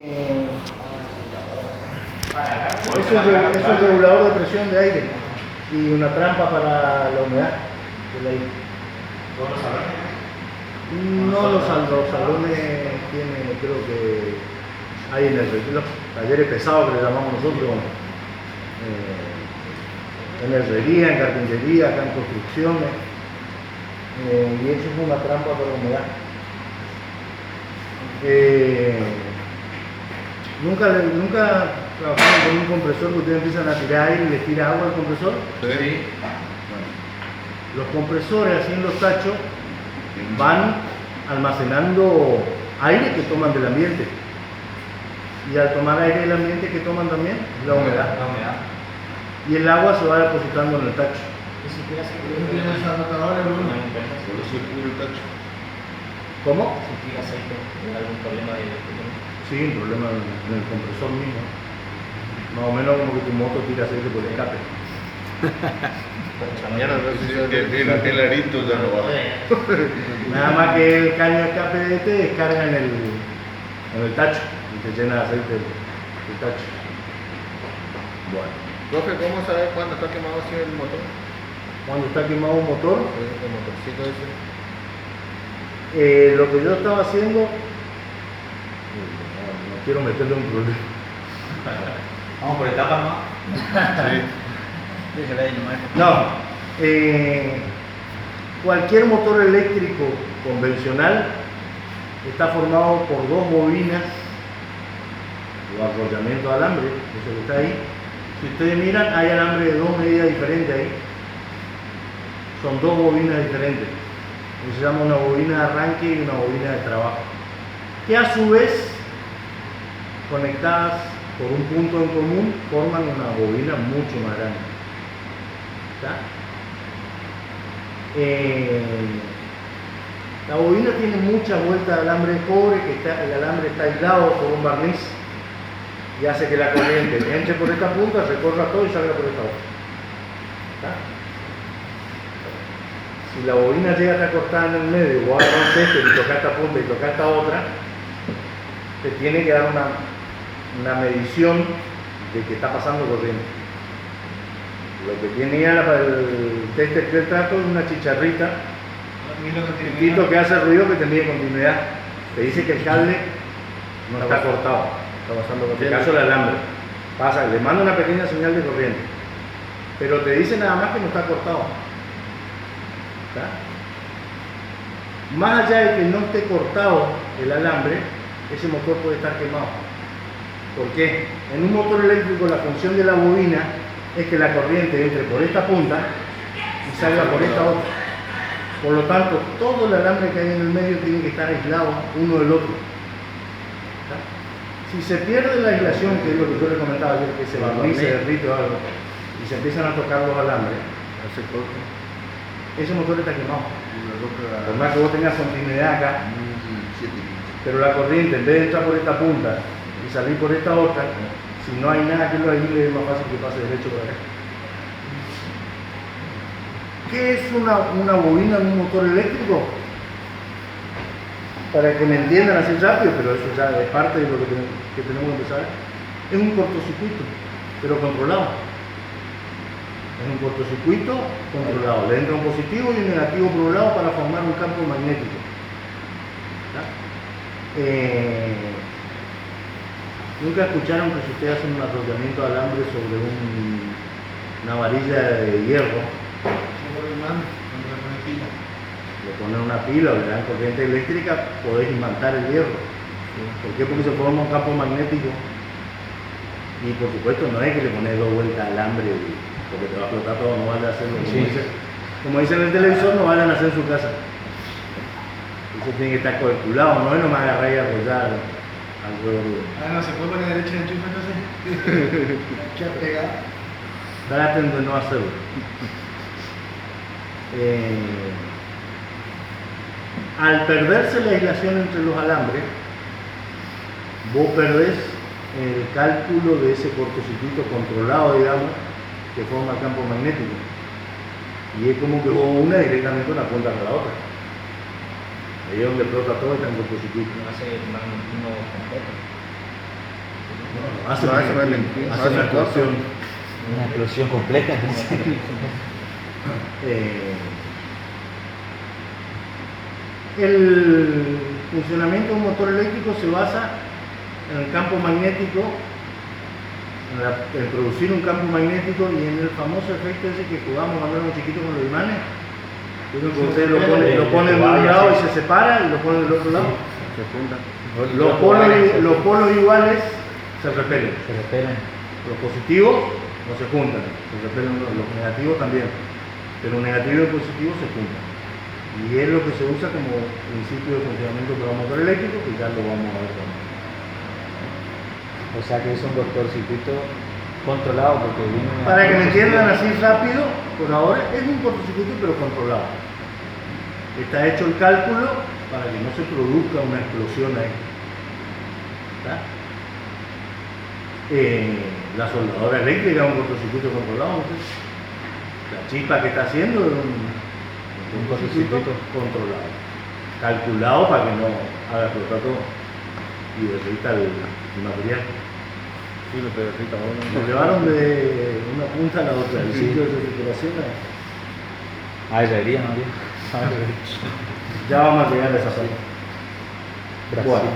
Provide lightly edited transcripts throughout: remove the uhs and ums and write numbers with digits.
Es un regulador de presión de aire y una trampa para la humedad del aire. ¿Todos los salones? No los salones tienen, creo que hay en los talleres pesados que le llamamos nosotros, en herrería, en carpintería, acá en construcciones, y eso es una trampa para la humedad. Nunca trabajaron con un compresor que ustedes empiezan a tirar aire y les tira agua al compresor. Sí. Bueno, los compresores así en los tachos van almacenando aire que toman del ambiente. Y al tomar aire del ambiente, que toman también la humedad. La humedad. Y el agua se va depositando en el tacho. ¿Y si tiras ¿Tienes anotadores, Bruno? Solo se cubre el tacho. ¿Cómo? Si tiras aceite, ¿hay algún problema de Sí, un problema en el compresor mismo. Más o menos como que tu moto tira aceite por el escape. Mañana no sé si el arito ya no va. Nada más que el caño de escape de este descarga en el tacho y te llena de aceite el tacho. Bueno, Profe, ¿cómo sabes cuándo está quemado así el motor? cuando está quemado un motor, El motorcito ese. lo que yo estaba haciendo, no quiero meterle un problema. Vamos por etapas, ¿no? Sí. Déjala ahí nomás. No, cualquier motor eléctrico convencional está formado por dos bobinas o arrollamiento de alambre, eso que está ahí. Si ustedes miran, hay alambre de dos medidas diferentes ahí. Son dos bobinas diferentes. Eso se llama una bobina de arranque y una bobina de trabajo. Que a su vez, conectadas por un punto en común, forman una bobina mucho más grande. ¿Está? La bobina tiene muchas vueltas de alambre de cobre, el alambre está aislado por un barniz y hace que la corriente entre por esta punta, recorra todo y salga por esta otra. ¿Está? Si la bobina llega a estar cortada en el medio, vos agarrás un tester y tocas esta punta y tocas esta otra, te tiene que dar una medición de que está pasando corriente. Lo que tenía para el tester que trato es una chicharrita, chiquito que hace ruido que te mide continuidad. Te dice que el cable no está cortado, está pasando por el caso el alambre. Pasa, le manda una pequeña señal de corriente, pero te dice nada más que no está cortado. ¿Está? Más allá de que no esté cortado el alambre, ese motor puede estar quemado. ¿Por qué? En un motor eléctrico la función de la bobina es que la corriente entre por esta punta y salga por esta otra. Por lo tanto, todo el alambre que hay en el medio tiene que estar aislado uno del otro. ¿Está? Si se pierde la aislación, que es lo que yo le comentaba ayer, que se barnice, se derrite o algo, y se empiezan a tocar los alambres, Hace corto. ese motor está quemado. Una roca. Por más que vos tengas continuidad acá, pero la corriente, en vez de entrar por esta punta y salir por esta otra, si no hay nada que lo aísle, es más fácil que pase derecho por acá. ¿Qué es una bobina en un motor eléctrico? Para que me entiendan así rápido, pero eso ya es parte de lo que tenemos que empezar. Es un cortocircuito, pero controlado. Es un cortocircuito controlado. Le entra un positivo y un negativo por un lado para formar un campo magnético. Nunca escucharon que si ustedes hacen un arrollamiento de alambre sobre una varilla de hierro, le ponen una pila o le dan corriente eléctrica, podés imantar el hierro. ¿Por qué? Porque se forma un campo magnético y por supuesto no es que le pones dos vueltas al alambre porque te va a explotar todo, no vale a hacerlo como dicen en el televisor, no vale a hacer en su casa. Eso tiene que estar calculado, no es nomás agarrar y arrollar algo. No se puede poner derecha de enchufe entonces. ¿Qué pegar? Traten de no hacerlo. Al perderse la aislación entre los alambres, vos perdés el cálculo de ese cortocircuito controlado, digamos, que forma el campo magnético. Y es como que vos una directamente una punta con la otra. Ahí es donde explota todo y está en cortocircuito. No hace uno completo. hace No, una eso no es explosión, lentitud, hace una hace corto. explosión. Una explosión completa. El funcionamiento de un motor eléctrico se basa en el campo magnético, en producir un campo magnético y en el famoso efecto ese que jugamos cuando éramos chiquitos con los imanes. Uno que usted lo pone de un lado y se separa y lo pone del otro lado. Se fundan. Los polos iguales se repelen. Se repelen. Los positivos no se juntan, se repelen los negativos también. Pero negativo y positivo se juntan. Y es lo que se usa como principio de funcionamiento para un motor eléctrico, y ya lo vamos a ver también. O sea que es un cortocircuito controlado porque viene una- Para que me entiendan así rápido, por ahora es un cortocircuito pero controlado. Está hecho el cálculo para que no se produzca una explosión ahí. ¿Está? La soldadora eléctrica es un cortocircuito controlado. ¿No? La chispa que está haciendo es un cortocircuito controlado, calculado para que no haga explotar todo y derrita el material. Sí, lo derrita uno. Nos llevaron de una punta a la otra, el sitio de circulación. Ah, herrería, ¿no? Ya vamos a llegar a esa zona. Brasil. Bueno,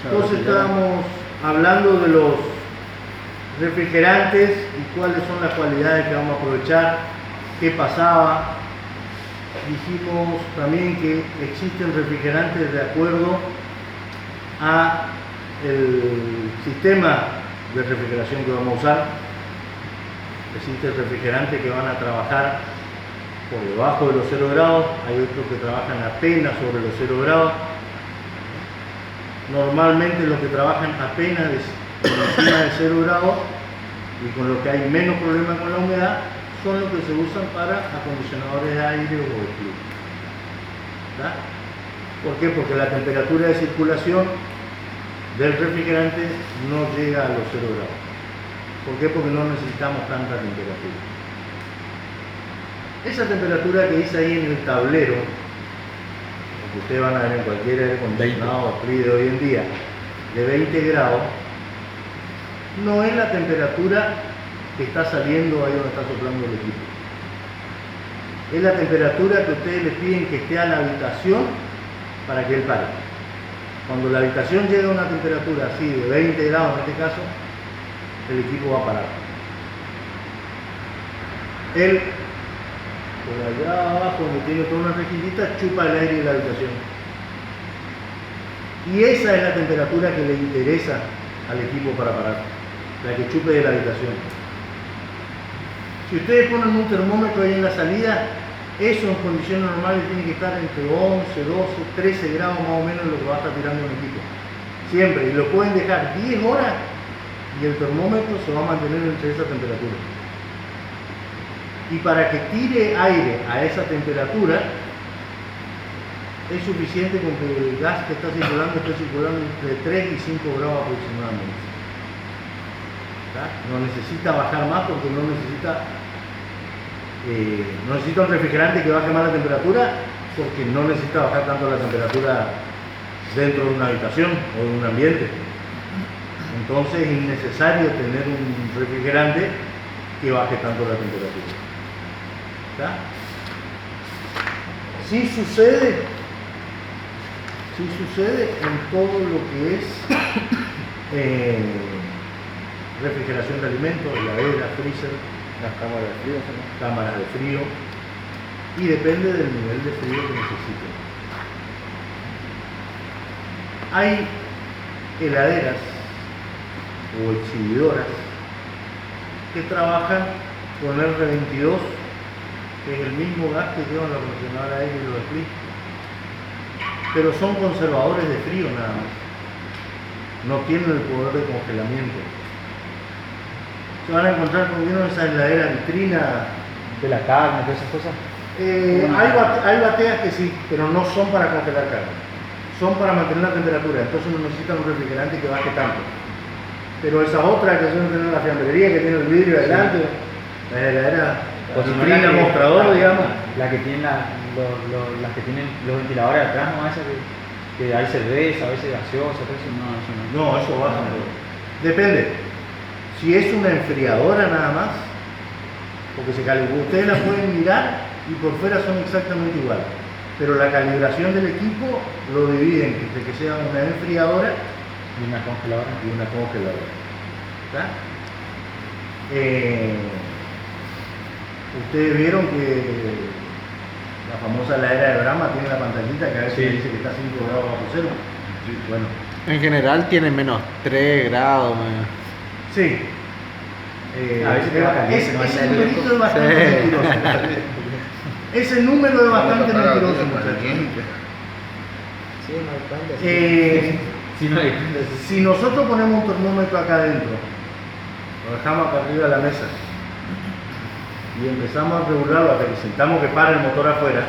entonces estábamos hablando de los refrigerantes y cuáles son las cualidades que vamos a aprovechar, qué pasaba. Dijimos también que existen refrigerantes de acuerdo a el sistema de refrigeración que vamos a usar. Existen refrigerantes que van a trabajar por debajo de los 0 grados, hay otros que trabajan apenas sobre los 0 grados. Normalmente los que trabajan apenas por encima de 0 grados y con lo que hay menos problemas con la humedad son los que se usan para acondicionadores de aire o de flujo. ¿Está? ¿Por qué? Porque la temperatura de circulación del refrigerante no llega a los 0 grados. ¿Por qué? Porque no necesitamos tanta temperatura. Esa temperatura que dice ahí en el tablero, que ustedes van a ver en cualquier aire acondicionado frío de hoy en día, de 20 grados, no es la temperatura que está saliendo ahí donde está soplando el equipo. Es la temperatura que ustedes les piden que esté a la habitación para que él pare. Cuando la habitación llega a una temperatura así de 20 grados en este caso, el equipo va a parar. Él, por allá abajo, donde tiene toda una rejillita, chupa el aire de la habitación. Y esa es la temperatura que le interesa al equipo para parar, la que chupe de la habitación. Si ustedes ponen un termómetro ahí en la salida, eso en condiciones normales tiene que estar entre 11, 12, 13 grados más o menos lo que va a estar tirando un equipo. Siempre, y lo pueden dejar 10 horas y el termómetro se va a mantener entre esa temperatura. Y para que tire aire a esa temperatura, es suficiente con que el gas que está circulando esté circulando entre 3 y 5 grados aproximadamente. ¿Está? No necesita bajar más porque no necesita un refrigerante que baje más la temperatura, porque no necesita bajar tanto la temperatura dentro de una habitación o de un ambiente. Entonces es innecesario tener un refrigerante que baje tanto la temperatura. ¿Está? Sí sucede en todo lo que es refrigeración de alimentos, heladera, freezer, Las cámaras de frío, ¿no? cámaras de frío, y depende del nivel de frío que necesiten. Hay heladeras o exhibidoras que trabajan con R22, que es el mismo gas que llevan la profesional aire y los split, pero son conservadores de frío nada más, no tienen el poder de congelamiento. Se van a encontrar con esa heladera vitrina. De la carne, todas esas cosas. Hay bateas que sí, pero no son para congelar carne. Son para mantener la temperatura, entonces no necesitan un refrigerante que baje tanto. Pero esas otras que son tener la fiambrería, que tiene el vidrio adelante, la heladera vitrina mostrador, digamos. La que tienen las que tienen los ventiladores atrás, ¿no? Esa que... Que hay cerveza, a veces gaseosa, todo eso. No, eso no. No, eso baja. Depende. Si es una enfriadora nada más, porque se calibra. Ustedes la pueden mirar y por fuera son exactamente iguales. Pero la calibración del equipo lo dividen entre que sea una enfriadora Y una congeladora. y una congeladora. ¿Está? Ustedes vieron que la famosa heladera de Brahma tiene la pantallita que a veces Sí. dice que está 5 grados bajo cero. Bueno, En general tiene menos 3 grados. sí. A veces te va caliente, no hay ese aire. numerito es bastante Sí. mentiroso. Ese número es bastante mentiroso, muchachos. Sí, no hay pan de Si no hay. Si nosotros ponemos un termómetro acá adentro, lo dejamos acá arriba de la mesa y empezamos a regularlo hasta que sentamos que para el motor afuera,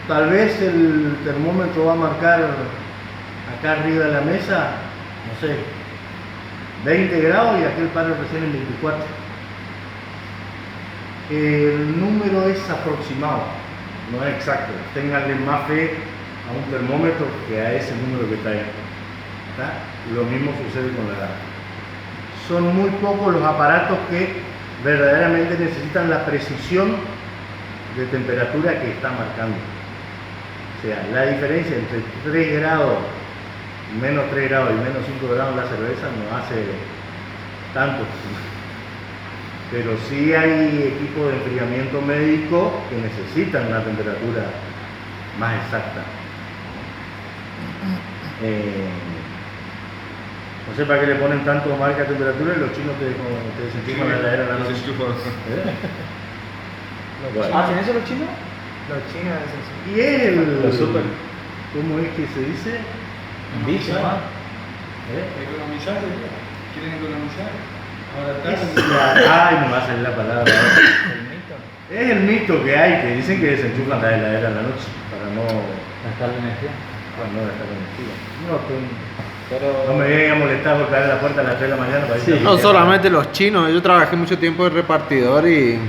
tal vez el termómetro va a marcar acá arriba de la mesa, no sé, 20 grados y aquel para recién en 24. El número es aproximado, no es exacto. Ténganle más fe a un termómetro que a ese número que está ahí. ¿Está? Lo mismo sucede con la edad. Son muy pocos los aparatos que verdaderamente necesitan la precisión de temperatura que está marcando. O sea, la diferencia entre 3 grados, menos 3 grados y menos 5 grados en la cerveza no hace tanto. Pero sí hay equipos de enfriamiento médico que necesitan una temperatura más exacta. No sé para qué le ponen tanto marca de temperatura y los chinos te desenchufan la heladera en la noche. ¿Eh? Bueno. Ah, ¿tienen eso los chinos? Los chinos hacen eso. Y es el... Los super. ¿Cómo es que se dice? Bicho, ¿no? Economizar, sería. ¿Quieren economizar? Ahora Ay, no va a salir la palabra. El mito. Es el mito que hay, que dicen que desenchufan la heladera en la noche para no Gastar la energía. gastar energía. Pero No me vengan a molestar por caer la puerta a las 3 de la mañana para irse a No limpiar. solamente los chinos, yo trabajé mucho tiempo de repartidor y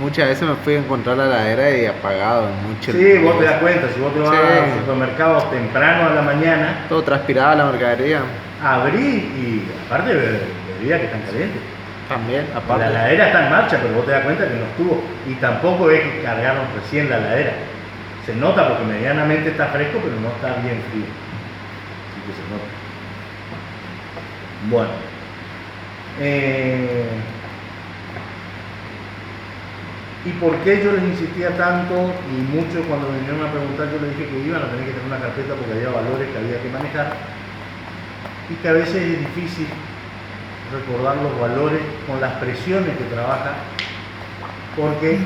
muchas veces me fui a encontrar la heladera y apagado. Mucho Sí, vos te das cuenta, si vos te vas Sí. al supermercado temprano a la mañana, Todo transpiraba la mercadería. abrís y aparte bebidas que están calientes. También, La aparte. heladera está en marcha, pero vos te das cuenta que no estuvo. Y tampoco es que cargaron recién la heladera. Se nota porque medianamente está fresco, pero no está bien frío. Así que se nota. Bueno. ¿Y por qué yo les insistía tanto? Y muchos cuando me vinieron a preguntar, yo les dije que iban a tener que tener una carpeta porque había valores que había que manejar. Y que a veces es difícil recordar los valores con las presiones que trabaja, porque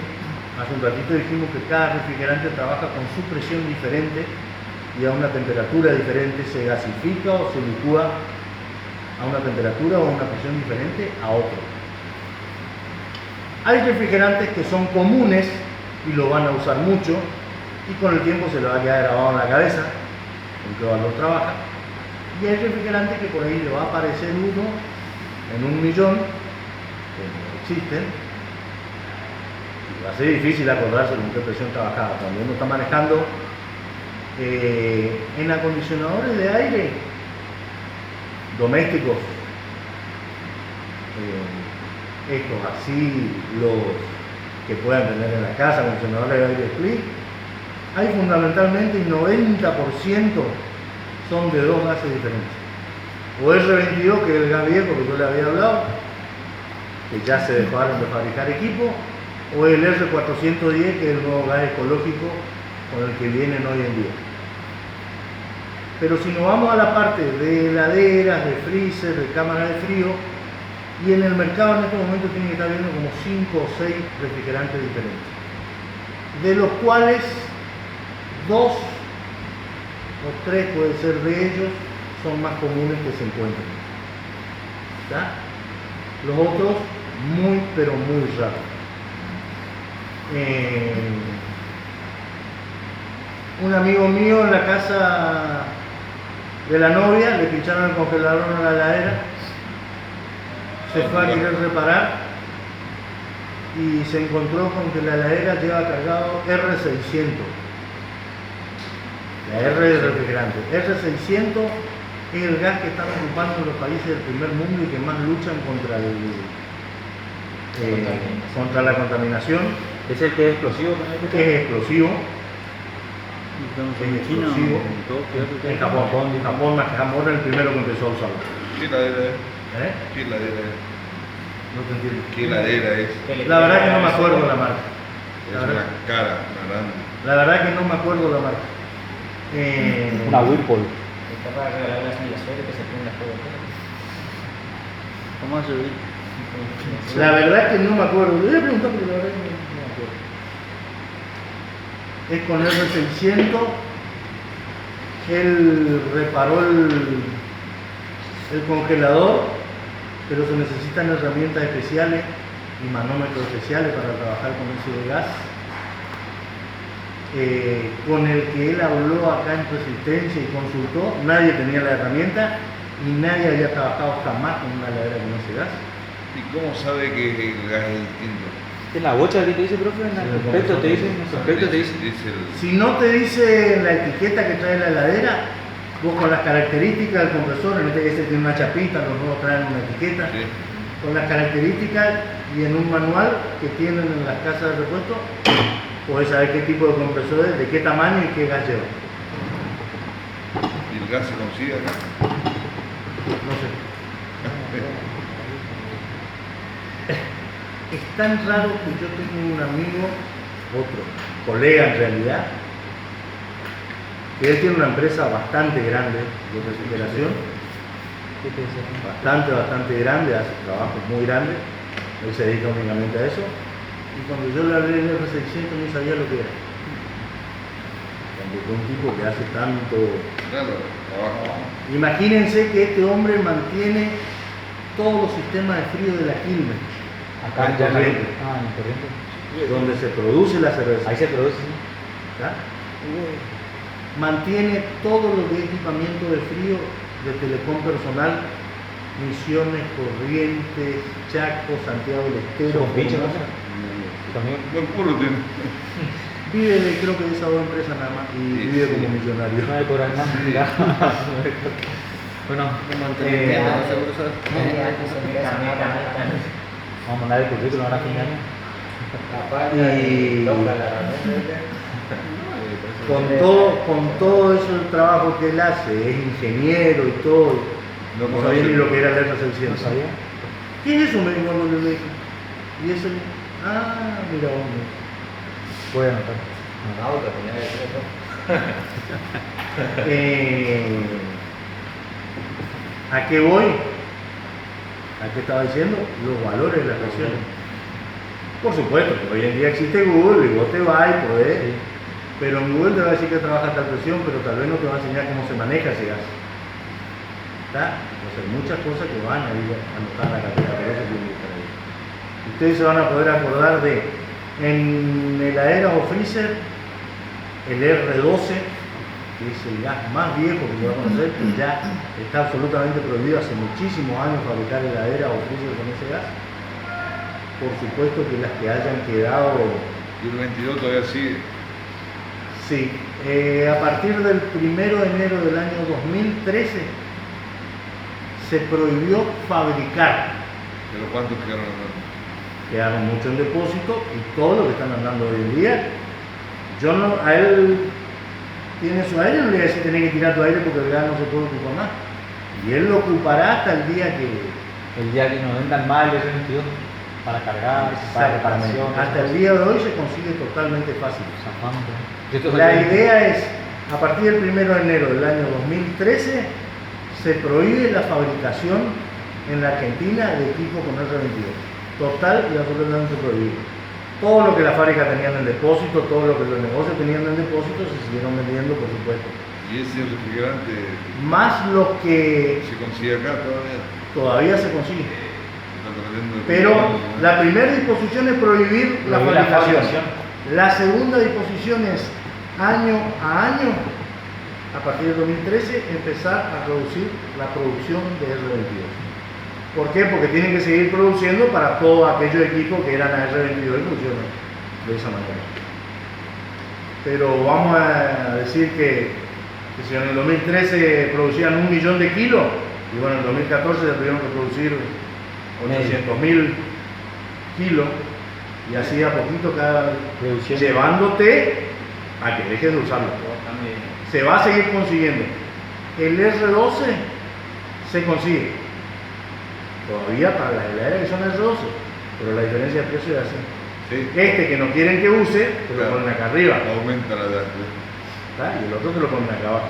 hace un ratito dijimos que cada refrigerante trabaja con su presión diferente y a una temperatura diferente, se gasifica o se licúa a una temperatura o a una presión diferente a otro. Hay refrigerantes que son comunes y lo van a usar mucho y con el tiempo se le va a quedar grabado en la cabeza con qué valor trabaja. Y hay refrigerantes que por ahí le va a aparecer uno en 1.000.000, que no existen, y va a ser difícil acordarse con qué presión trabajaba. Cuando uno está manejando en acondicionadores de aire domésticos, estos así, los que puedan tener en la casa, acondicionadores de aire split, hay fundamentalmente 90% son de dos gases diferentes. O R22, que es el gas viejo que yo le había hablado, que ya se dejaron de fabricar equipo, o el R410, que es el nuevo gas ecológico con el que vienen hoy en día. Pero si nos vamos a la parte de heladeras, de freezer, de cámara de frío, y en el mercado en este momento tiene que estar viendo como 5 o 6 refrigerantes diferentes, de los cuales 2 o 3 puede ser de ellos son más comunes que se encuentran. ¿Está? Los otros muy pero muy raros. Un amigo mío en la casa de la novia le pincharon el congelador a la heladera, se fue a querer reparar y se encontró con que la heladera lleva cargado R600. La R de refrigerante. R600 es el gas que están ocupando los países del primer mundo y que más luchan contra la contaminación. ¿Es el que es explosivo también? Que es explosivo. Estamos Es en China, explosivo. en Tokio, En Japón más que Japón es el primero que empezó a usarlo. ¿Qué heladera es? ¿Eh? ¿Qué heladera es? No te entiendo. ¿Qué heladera es? La verdad que no me acuerdo la marca. Es La una verdad, cara, una grande. la verdad que no me acuerdo la marca. Una Whirlpool. Está para regalar una suerte que se prenda fuego. ¿Cómo hace hoy? La verdad que no me acuerdo. Le voy a preguntar porque la verdad que no me acuerdo. Es con R600. Él reparó el congelador, pero se necesitan herramientas especiales y manómetros especiales para trabajar con ese gas. Con el que él habló acá en Resistencia y consultó, nadie tenía la herramienta y nadie había trabajado jamás con una heladera con ese gas. ¿Y cómo sabe que el gas es distinto? ¿En la bocha que te dice, profe? ¿En el prospecto te dice? ¿En el prospecto te dice? Dice el... Si no te dice en la etiqueta que trae la heladera, vos con las características del compresor, en este caso tiene una chapita, los nuevos traen una etiqueta, Sí. con las características y en un manual que tienen en las casas de repuesto, podés saber qué tipo de compresor es, de qué tamaño y qué gas lleva. ¿Y el gas se consigue acá? No sé. Es tan raro que yo tengo un amigo, otro colega en realidad, que él tiene una empresa bastante grande de recuperación, bastante grande, hace trabajos muy grandes, él se dedica únicamente a eso, y cuando yo le hablé del R600 no sabía lo que era. Cuando fue un tipo que hace tanto... Claro, abajo. Imagínense que este hombre mantiene todos los sistemas de frío de la Quilmes, Acá En ya en la corriente. Ah, en la corriente. donde se produce la cerveza. Ahí se produce, sí. ¿Tá? Mantiene todo lo que es equipamiento de frío de Telecom personal, Misiones, Corrientes, Chaco, Santiago del Estero. Con pinche, ¿no? Formosa. También. Buen culo tiene. Vive de creo que de esas dos empresas nada más y Sí, vive sí. como millonario. No hay por ahí más, mira. Bueno, vamos a mandar el currículum ahora a fin de año. Y con todo eso el trabajo que él hace, es ingeniero y todo, no sabía ni lo que era el R600. No sabía. ¿Quién es eso? Me dijo cuando le dije. Y eso, mira hombre. Voy a anotar. ¿A qué voy? ¿A qué estaba diciendo? Los valores de las presiones. Por supuesto, que hoy en día existe Google y vos te vas y podés, pero en Google te va a decir que trabaja tal presión, pero tal vez no te va a enseñar cómo se maneja ese gas. ¿Está? Entonces, muchas cosas que van a ir anotadas en la cartera, pero eso tiene que estar ahí. Ustedes se van a poder acordar de, en heladeras o freezer, el R12, que es el gas más viejo que se va a conocer, que ya está absolutamente prohibido hace muchísimos años fabricar heladeras o freezer con ese gas. Por supuesto que las que hayan quedado, Y el 22 todavía sigue. sí, a partir del 1 de enero del año 2013 se prohibió fabricar. Pero ¿cuántos quedaron andando? Quedaron mucho en depósito y todo lo que están andando hoy en día. Yo no, a él tiene su aire, no le voy a decir tenés que tirar tu aire porque el gas no se puede ocupar más. Y él lo ocupará hasta el día que... El día que nos vendan mal el R22 para cargar, para reparación. Hasta el día de hoy se consigue totalmente fácil. San Juan, yo te La idea es, a partir del 1 de enero del año 2013, se prohíbe la fabricación en la Argentina de equipo con R22. Total y absolutamente prohibido. Todo lo que la fábrica tenían en depósito, todo lo que los negocios tenían en depósito, se siguieron vendiendo, por supuesto. Y ese refrigerante Más lo que se consigue acá todavía todavía. se consigue. Están vendiendo el Pero refrigerante, la primera disposición es prohibir la Prohibir la fabricación. fabricación. La segunda disposición es año a año, a partir del 2013, empezar a reducir la producción de R22. ¿Por qué? Porque tienen que seguir produciendo para todos aquellos equipos que eran a R22 y funcionan de esa manera. Pero vamos a decir que Que si en el 2013 producían 1 millón de kilos, y bueno, en el 2014 ya tuvieron que producir 800.000 kilos, y así a poquito cada Reducción. llevándote a que dejes de usarlo. Se va a seguir consiguiendo. El R12 se consigue. Todavía para las heladeras que son R12, pero la diferencia de precio es así. Sí. Este que no quieren que use, te lo Claro. ponen acá arriba. Aumenta la edad. ¿Tá? Y el otro te lo ponen acá abajo.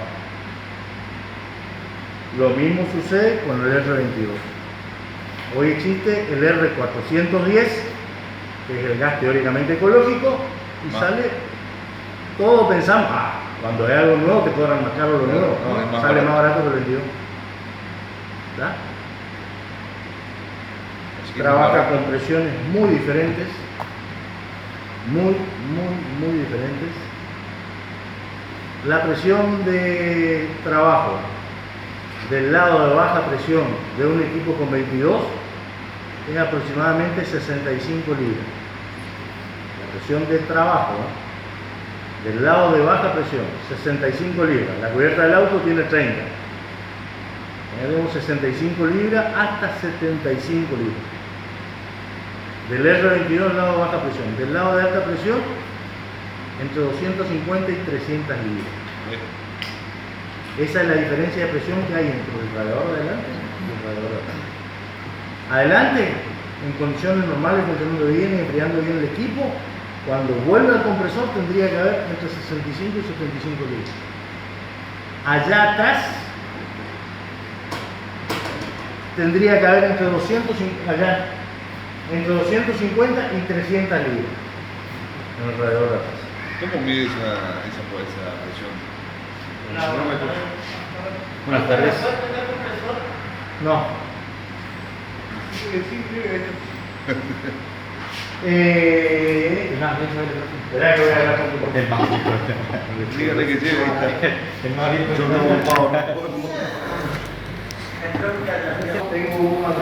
Lo mismo sucede con el R22. Hoy existe el R410, que es el gas teóricamente ecológico, y Más. sale, todos pensamos, cuando hay algo nuevo te cobran más caro lo Claro, nuevo, no, ¿no? es más Sale barato. más barato que el 22. ¿Tá? Así que Trabaja con presiones muy diferentes, muy diferentes. La presión de trabajo del lado de baja presión de un equipo con 22 es aproximadamente 65 libras. La presión de trabajo, ¿no? Del lado de baja presión, 65 libras. La cubierta del auto tiene 30. Tenemos 65 libras hasta 75 libras. Del R22 del lado de baja presión. Del lado de alta presión, entre 250 y 300 libras. Esa es la diferencia de presión que hay entre el radiador de adelante y el radiador de atrás. Adelante, en condiciones normales, funcionando bien y enfriando bien el equipo, cuando vuelve al compresor tendría que haber entre 65 y 75 libras. Allá atrás tendría que haber entre 250 y 300 libras en el radiador de atrás. ¿Cómo mide esa presión? Buenas tardes. No. Verá que voy a hablar con tu El más Dígale que lleve. El más Yo no, Pablo, no puedo. Tengo una